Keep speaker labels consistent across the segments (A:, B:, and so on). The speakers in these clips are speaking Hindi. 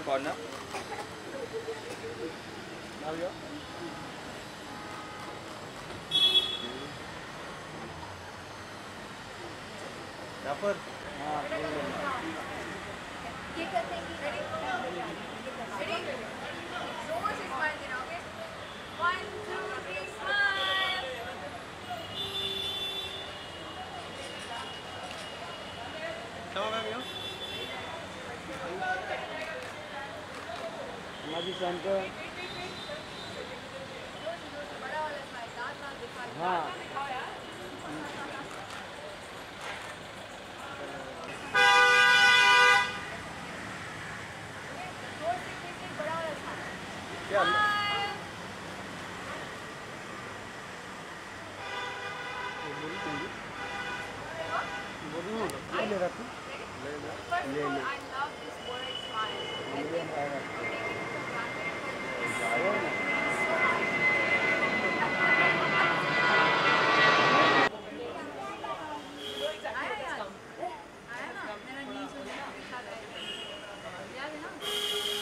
A: corner. Now you. Dapper.
B: ये करते हैं कि ready? जोर से smile देना, okay? 1, 2, 3, smile.
A: Come on, you.
C: हमारी सन को
B: बड़ा वाला smile, दांत दिखाओ।
C: हाँ
B: दिखाओ यार। जोर से कीजिए, बड़ा वाला smile.
A: क्या?
B: Smile.
C: बोली ले रखी
B: First of all, I love this word smile. I think we take it for granted, but it's so nice. आया यार? आया ना? मेरा नींद हो गया, मेरे साथ आया। याद है ना? मेरी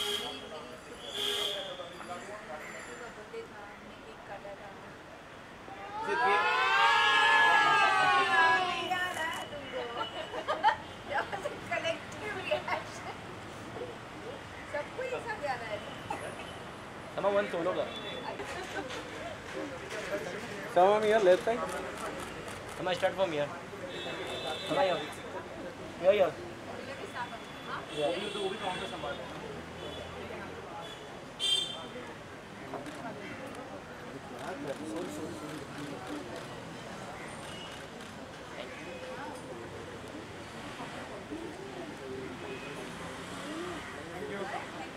B: छोटी सी का बर्थडे था, हमने केक काटा था। याद आया तुमको? That was a collective reaction. सबको ये सब याद आया।
A: Sama one solo का.
C: some of here left side
A: Sama start from here. Sama here. Here.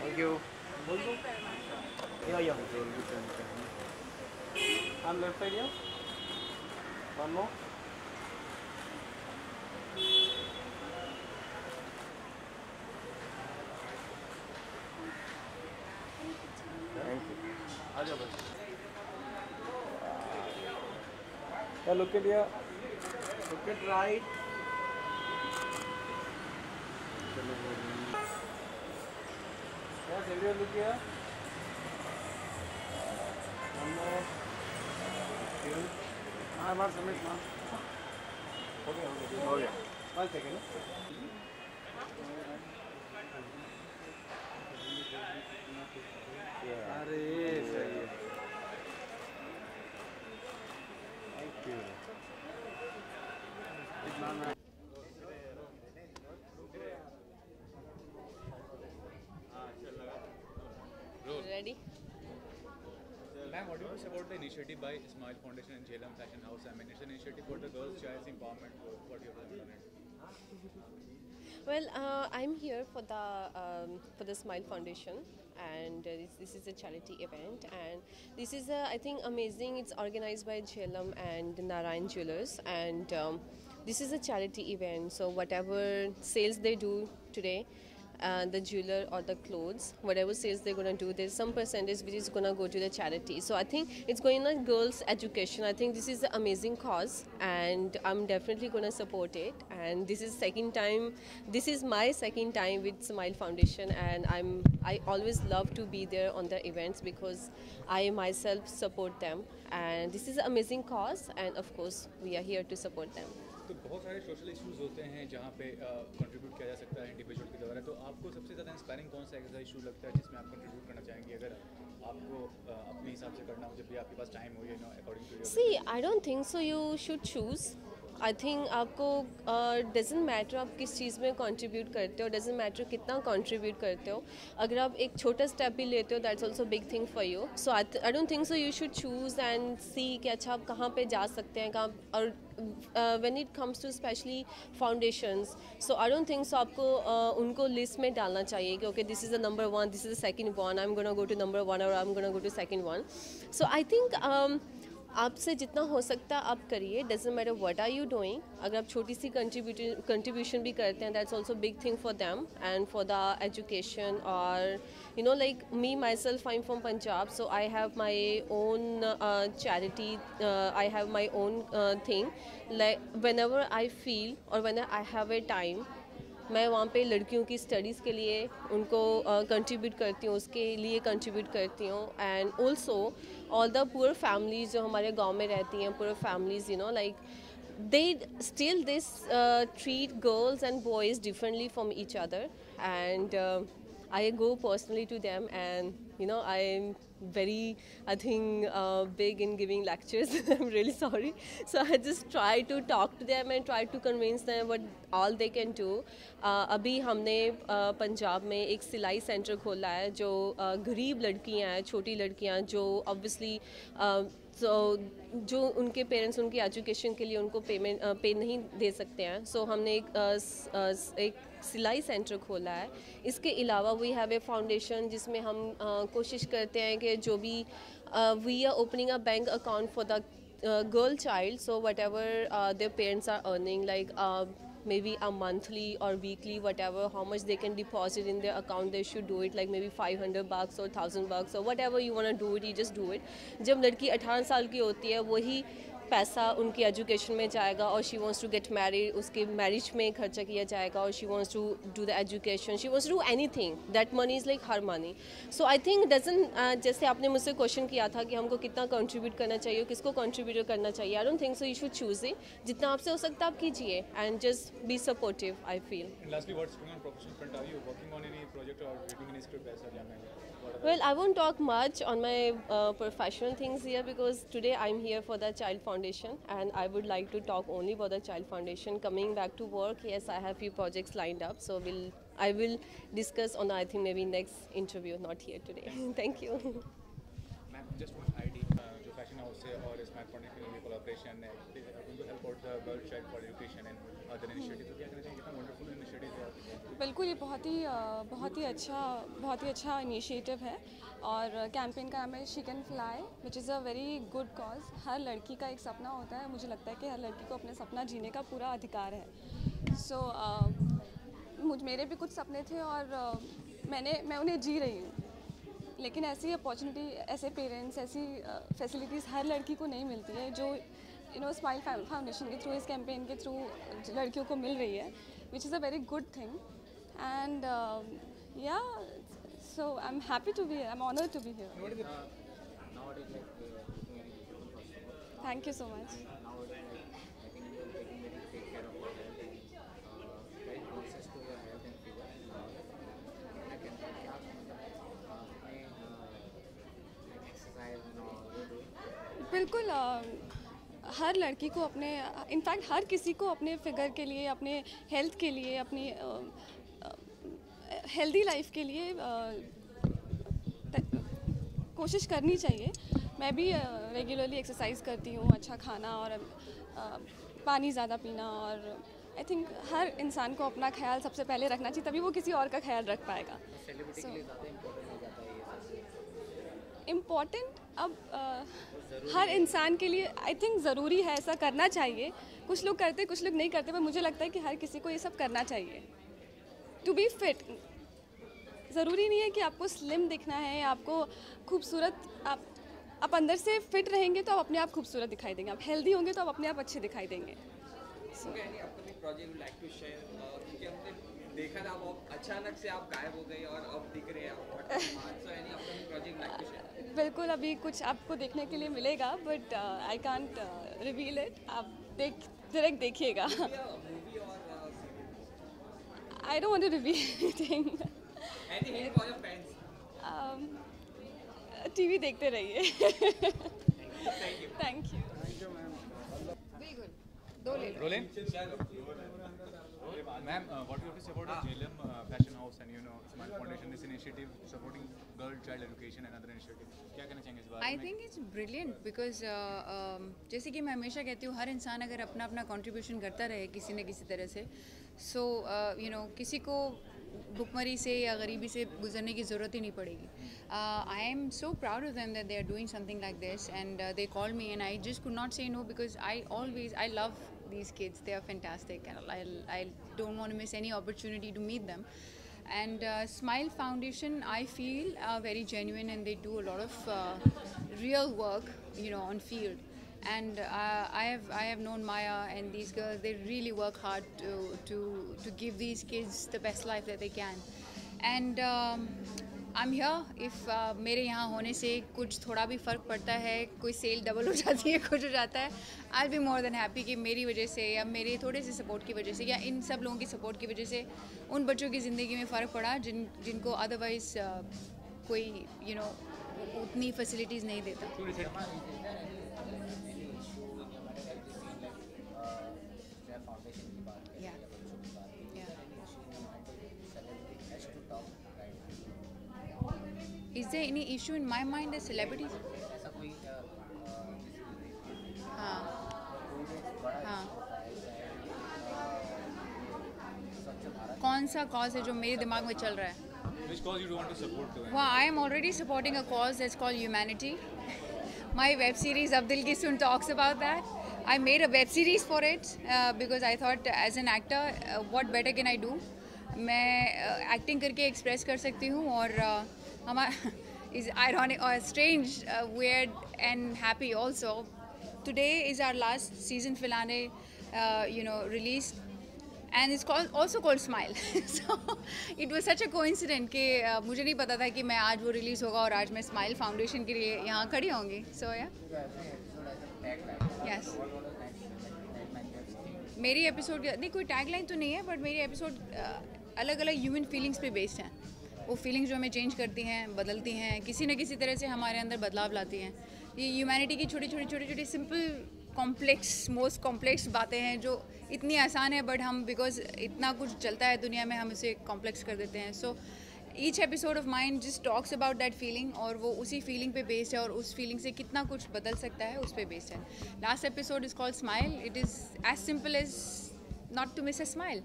A: Thank you. Here.
C: I'm left side here one more
A: आ जाओ बस.
C: yeah, look at here look at right yeah Silvia look here one more two हाँ submit हाँ
A: हो गया.
C: 1 second अरे सही है thank you
D: Ready?
E: Ma'am, what do you say about the initiative by Smile Foundation and Jhelum Fashion House? I mean, it's an initiative for the girls' child's empowerment. What do you have done it?
D: Well, I'm here for the Smile Foundation, and this is a charity event, and this is I think amazing. It's organized by Jhelum and Narayan Jewelers, and this is a charity event. So whatever sales they do today, the jeweler or the clothes, whatever sales they're going to do, there's some percentage which is going to go to the charity. So I think it's going on girls' education. I think this is an amazing cause, and I'm definitely going to support it. And this is my second time with Smile Foundation, and I always love to be there on the events because I myself support them. And this is an amazing cause, and of course we are here to support them.
E: तो बहुत सारे सोशल इश्यूज होते हैं जहाँ पे कंट्रीब्यूट किया जा सकता है इंडिविजुअल के द्वारा. तो आपको सबसे ज़्यादा इंस्पायरिंग कौन सा ऐसा इशू लगता है जिसमें आप कंट्रीब्यूट करना चाहेंगे, अगर आपको अपने हिसाब से करना हो, जब भी आपके पास टाइम हो, according to?
D: See, I don't think so. You should choose. I think आपको doesn't matter आप किस चीज़ में contribute करते हो, doesn't matter कितना contribute करते हो. अगर आप एक छोटा step भी लेते हो, that's also big thing for you. So I don't think so. You should choose and see कि अच्छा आप कहाँ पे जा सकते हैं, कहाँ और when it comes to especially foundations, so I don't think so आपको उनको list में डालना चाहिए कि okay this is the number one, this is the second one, I'm gonna go to number one or I'm gonna go to second one. So I think आपसे जितना हो सकता है आप करिए, doesn't matter what are you doing. अगर आप छोटी सी कंट्रीब्यूशन भी करते हैं, that's also big thing for them and for the education. और you know, like me myself, I'm from Punjab, so I have my own charity, I have my own thing. Like whenever I feel or when I have a time, मैं वहाँ पे लड़कियों की स्टडीज़ के लिए उनको कंट्रीब्यूट करती हूँ, उसके लिए कंट्रीब्यूट करती हूँ. And also all the poor families जो हमारे गांव में रहती हैं, poor families, like they still this treat girls and boys differently from each other, and I go personally to them, and I'm very, I think, big in giving lectures. I'm really sorry. So I just try to talk to them and try to convince them what all they can do. अभी हमने पंजाब में एक सिलाई सेंटर खोला है जो गरीब लड़कियां हैं, छोटी लड़कियां जो ऑब्वियसली जो उनके पेरेंट्स उनकी एजुकेशन के लिए उनको पे नहीं दे सकते हैं. सो हमने एक सिलाई सेंटर खोला है. इसके अलावा वी हैव ए फाउंडेशन जिसमें हम कोशिश करते हैं कि जो भी we are opening a bank account for the girl child, so whatever their parents are earning, like maybe a monthly or weekly, whatever, how much they can deposit in their account, they should do it, like maybe $500 or $1,000 or whatever you want to do it, you just do it. जब लड़की 18 साल की होती है वही पैसा उनकी एजुकेशन में जाएगा, और she wants to get married, उसके मैरिज में खर्चा किया जाएगा, और she wants to do the education, she wants to do anything, that money is like her money. So I think doesn't जैसे आपने मुझसे क्वेश्चन किया था कि हमको कितना कंट्रीब्यूट करना चाहिए, किसको कंट्रीब्यूट करना चाहिए, I don't think so. You should choose it, जितना आपसे हो सकता है आप कीजिए, and just be supportive, I feel.
E: Lastly, what's going on professional front? Are you working on any project or reading any script as well?
D: Well, I won't talk much on my professional things here, because today I'm here for the Child Foundation, and I would like to talk only about the Child Foundation. Coming back to work, yes, I have few projects lined up, so I will discuss on, I think, maybe next interview, not here today. Thank you.
E: Ma'am, just one ID, जो फैशन हाउस है और स्मार्ट फाउंडेशन के लिए कोलैबोरेशन है, उनको help out the girl child for education and other initiative. क्या कहना चाहिए, कितना वंडरफुल इनिशिएटिव है आपके?
F: बिल्कुल, ये बहुत ही अच्छा इनिशिएटिव है, और कैंपेन का नाम है she can fly, which is a very good cause. हर लड़की का एक सपना होता है, मुझे लगता है कि हर लड़की को अपने सपना जीने का पूरा अधिकार है. सो मेरे भी कुछ सपने थे, और मैं उन्हें जी रही हूँ, लेकिन ऐसी अपॉर्चुनिटी, ऐसे पेरेंट्स, ऐसी फैसिलिटीज़ हर लड़की को नहीं मिलती है जो स्माइल फाउंडेशन के थ्रू, इस कैंपेन के थ्रू लड़कियों को मिल रही है, which is a very good thing. And yeah, so I am happy to be here, I am honoured to be here. Thank you so much. बिल्कुल, हर लड़की को अपने, इनफैक्ट हर किसी को अपने फिगर के लिए, अपने हेल्थ के लिए, अपनी हेल्दी लाइफ के लिए कोशिश करनी चाहिए. मैं भी रेगुलरली एक्सरसाइज करती हूँ, अच्छा खाना और पानी ज़्यादा पीना, और आई थिंक हर इंसान को अपना ख्याल सबसे पहले रखना चाहिए, तभी वो किसी और का ख्याल रख पाएगा. इम्पॉर्टेंट अब हर इंसान के लिए आई थिंक ज़रूरी है, ऐसा करना चाहिए. कुछ लोग करते, कुछ लोग नहीं करते, पर मुझे लगता है कि हर किसी को ये सब करना चाहिए. टू बी फिट, ज़रूरी नहीं है कि आपको स्लिम दिखना है, आपको खूबसूरत, आप अंदर से फिट रहेंगे तो आप अपने आप खूबसूरत दिखाई देंगे, आप हेल्दी होंगे तो आप अपने आप अच्छे दिखाई देंगे.
G: देखा था वो अचानक से आप गायब हो गए और अब दिख रहे हैं आप.
F: बिल्कुल, अभी कुछ आपको देखने के लिए मिलेगा, but I can't reveal it. आप डायरेक्ट देखिएगा. I don't want to reveal anything. TV देखते रहिए. Thank you.
E: Ma'am, what do you have to say about the JLM Fashion House and Smile Foundation, this initiative supporting girl child education and other initiatives? क्या कहना चाहेंगे इस बारे में?
H: I think it's brilliant because जैसे कि मैं हमेशा कहती हूँ, हर इंसान अगर अपना अपना contribution करता रहे किसी न किसी तरह से, so किसी को भुखमरी से या गरीबी से गुजरने की ज़रूरत ही नहीं पड़ेगी. I am so proud of them that they are doing something like this, and they called me and I just could not say no, because I love these kids. They are fantastic, and I don't want to miss any opportunity to meet them. And Smile Foundation, I feel, are very genuine, and they do a lot of real work, on field. And I have known Maya and these girls. They really work hard to give these kids the best life that they can. And I'm here. If मेरे यहाँ होने से कुछ थोड़ा भी फ़र्क पड़ता है, कोई सेल डबल हो जाती है, कुछ हो जाता है, I'll be more than happy कि मेरी वजह से या मेरे थोड़े से सपोर्ट की वजह से या इन सब लोगों की सपोर्ट की वजह से उन बच्चों की ज़िंदगी में फ़र्क पड़ा जिनको अदरवाइज़ कोई उतनी फैसिलिटीज़ नहीं देता. Is there any issue in my mind as celebrities? हाँ हाँ. कौन सा cause है जो मेरे दिमाग में चल रहा है?
E: Which cause you want to support?
H: Well, I am already supporting a cause that's called humanity. My web series Abdul Ki Sun talks about that. I made a web series for it because I thought as an actor, what better can I do? मैं एक्टिंग करके एक्सप्रेस कर सकती हूँ और हमारा is ironic or strange, weird and happy also. Today is our last season finale, released, and it's also called Smile. So it was such a coincidence कि मुझे नहीं पता था कि मैं आज वो रिलीज़ होगा और आज मैं Smile Foundation के लिए यहाँ खड़ी होंगी. So yeah. Yes. मेरी एपिसोड नहीं कोई टैगलाइन तो नहीं है, बट मेरी एपिसोड अलग अलग ह्यूमन फीलिंग्स पे बेस्ड हैं. वो फीलिंग्स जो हमें चेंज करती हैं, बदलती हैं, किसी न किसी तरह से हमारे अंदर बदलाव लाती हैं. ये ह्यूमैनिटी की छोटी छोटी सिंपल कॉम्प्लेक्स मोस्ट कॉम्प्लेक्स बातें हैं जो इतनी आसान है, बट हम बिकॉज इतना कुछ चलता है दुनिया में हम इसे कॉम्प्लेक्स कर देते हैं. So each episode of mind just talks about that feeling और वो उसी फीलिंग पे बेस्ड है और उस फीलिंग से कितना कुछ बदल सकता है उस पर बेस्ड है. Last episode is called smile. It is as simple as not to miss a smile.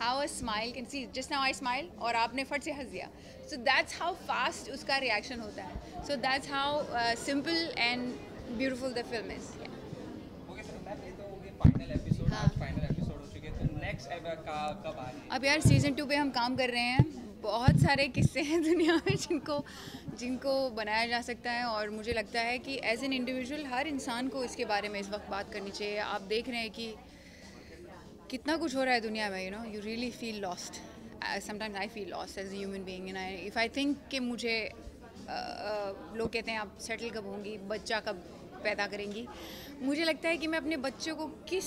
H: How a smile can see. Just now I smile और आपने फट से हंस दिया. So that's how fast उसका reaction होता है. So that's how simple and beautiful the film is. Yeah.
G: Okay, so ma'am ये तो हो गया फाइनल एपिसोड. आज फाइनल एपिसोड हो चुके हैं, तो नेक्स्ट कब आ रही है?
H: अब यार सीज़न 2 पे हम काम कर रहे हैं. बहुत सारे किस्से हैं दुनिया में जिनको बनाया जा सकता है और मुझे लगता है कि एज एन इंडिविजुअल हर इंसान को इसके बारे में इस वक्त बात करनी चाहिए. आप देख रहे हैं कि कितना कुछ हो रहा है दुनिया में. You really feel lost. Sometimes I feel lost as a human being. And if I think कि मुझे लोग कहते हैं आप सेटल कब होंगी, बच्चा कब पैदा करेंगी. मुझे लगता है कि मैं अपने बच्चों को किस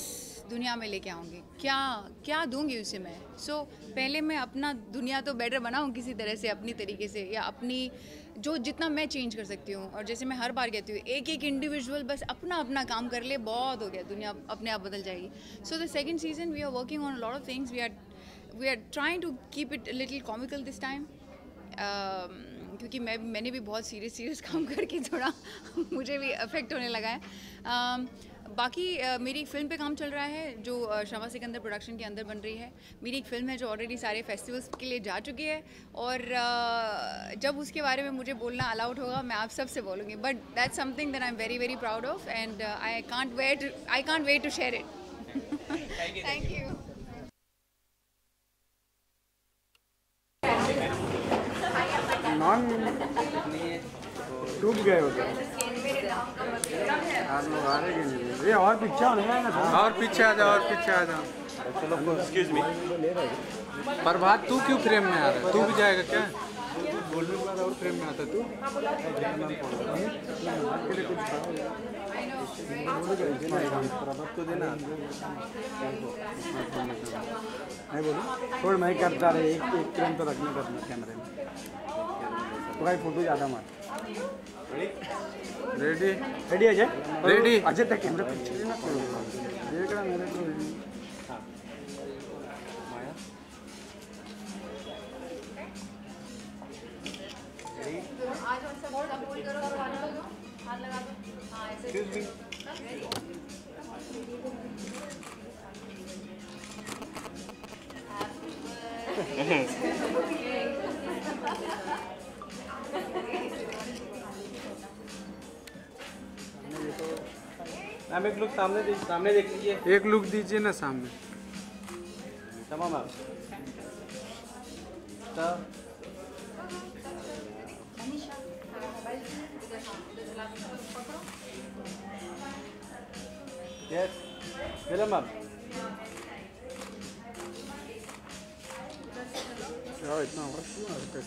H: दुनिया में लेके आऊँगी, क्या दूँगी उसे मैं. सो पहले मैं अपना दुनिया तो बेटर बनाऊँ किसी तरह से अपनी तरीके से, या अपनी जो जितना मैं चेंज कर सकती हूँ. और जैसे मैं हर बार कहती हूँ एक इंडिविजुअल बस अपना काम कर ले, बहुत हो गया, दुनिया अपने आप बदल जाएगी. So the second season we are working on lot of things. We are trying to keep it little comical this time, क्योंकि मैंने भी बहुत सीरियस काम करके थोड़ा मुझे भी अफेक्ट होने लगा है. बाकी मेरी एक फ़िल्म पे काम चल रहा है जो शमा सिकंदर प्रोडक्शन के अंदर बन रही है. मेरी एक फ़िल्म है जो ऑलरेडी सारे फेस्टिवल्स के लिए जा चुकी है और जब उसके बारे में मुझे बोलना अलाउड होगा मैं आप सबसे बोलूँगी. But that's something that I am very very proud of and I can't wait to share it. Thank you.
C: नॉन डूब गए हो क्या? आप लोग आ रहे नहीं. ये और पीछे होने का ना.
I: और पीछे आ जाओ. चलो एक्सक्यूज मी. प्रभात तू क्यों फ्रेम में आ रहा है? तू भी जाएगा क्या?
C: बोलने के बाद और फ्रेम में आता तू. प्रभात को देना नहीं बोलो. थोड़ा मैं करता रहे एक फ्रेम तो रखने का कैमरे में. तो भाई फोटो ज़्यादा मार.
I: रेडी
C: अजय.
I: रेडी.
C: अजय तक कैमरा पीछे ना देख रहा मेरे को.
A: मैम एक लुक सामने देख लीजिए.
I: एक लुक दीजिए ना सामने.
A: तमाम ma'am.
C: Yes. Film up. Yeah, इतना आवाज क्यों आ रहा है?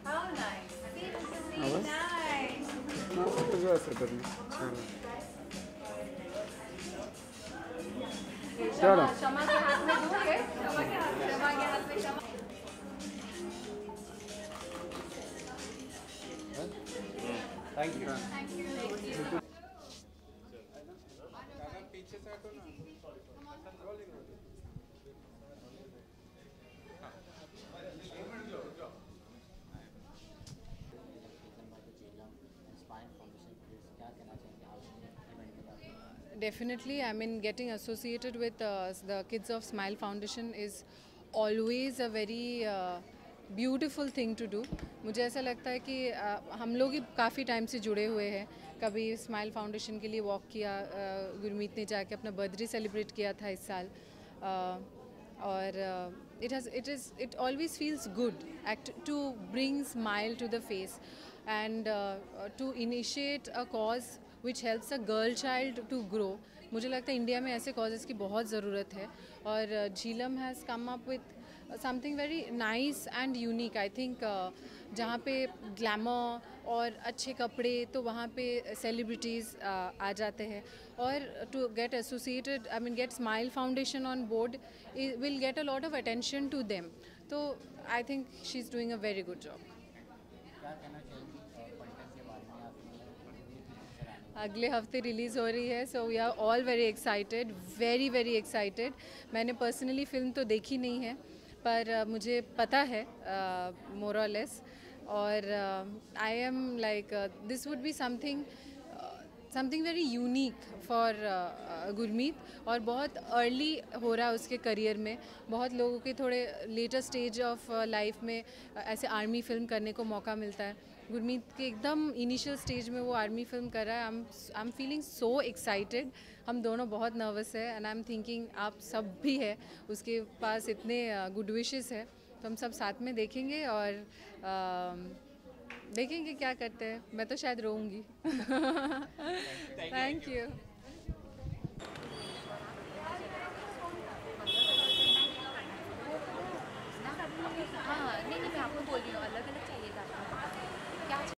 B: How nice. See, this is really
C: आवाज?
B: nice.
C: इतना तो जो ऐसे करना. चलो.
B: शमा के हाथ में दोगे? शमा के हाथ में शमा.
C: Thank you.
I: पीछे से हटो ना.
J: Definitely, I mean, getting associated with the Kids of Smile Foundation is always a very beautiful thing to do. मुझे ऐसा लगता है कि हम लोग ही काफ़ी टाइम से जुड़े हुए हैं. कभी स्माइल फाउंडेशन के लिए वॉक किया, गुरमीत ने जाके अपना बर्थडे सेलिब्रेट किया था इस साल, और it always feels good to bring smile to the face and to initiate a cause which helps a girl child to grow. मुझे लगता है इंडिया में ऐसे कॉजेज़ की बहुत ज़रूरत है, और Jhelum has come up with something very nice and unique. I think जहाँ पे ग्लैमर और अच्छे कपड़े, तो वहाँ पे सेलिब्रिटीज़ आ जाते हैं, और to get associated, I mean get smile foundation on board will get a lot of attention to them. तो I think she is doing a very good job. अगले हफ्ते रिलीज़ हो रही है, so we are all very excited, very excited. मैंने पर्सनली फ़िल्म तो देखी नहीं है, पर मुझे पता है मोर और लेस, और I am like this would be something very unique for Gurmeet, और बहुत अर्ली हो रहा है उसके करियर में. बहुत लोगों के थोड़े लेटर स्टेज ऑफ लाइफ में ऐसे आर्मी फिल्म करने को मौका मिलता है. गुरमीत के एकदम इनिशियल स्टेज में वो आर्मी फिल्म कर रहा है. I am feeling so excited. हम दोनों बहुत नर्वस है, एंड आई एम थिंकिंग आप सब भी है, उसके पास इतने गुड विशेस है, तो हम सब साथ में देखेंगे और देखेंगे क्या करते हैं. मैं तो शायद रोऊंगी. Thank you.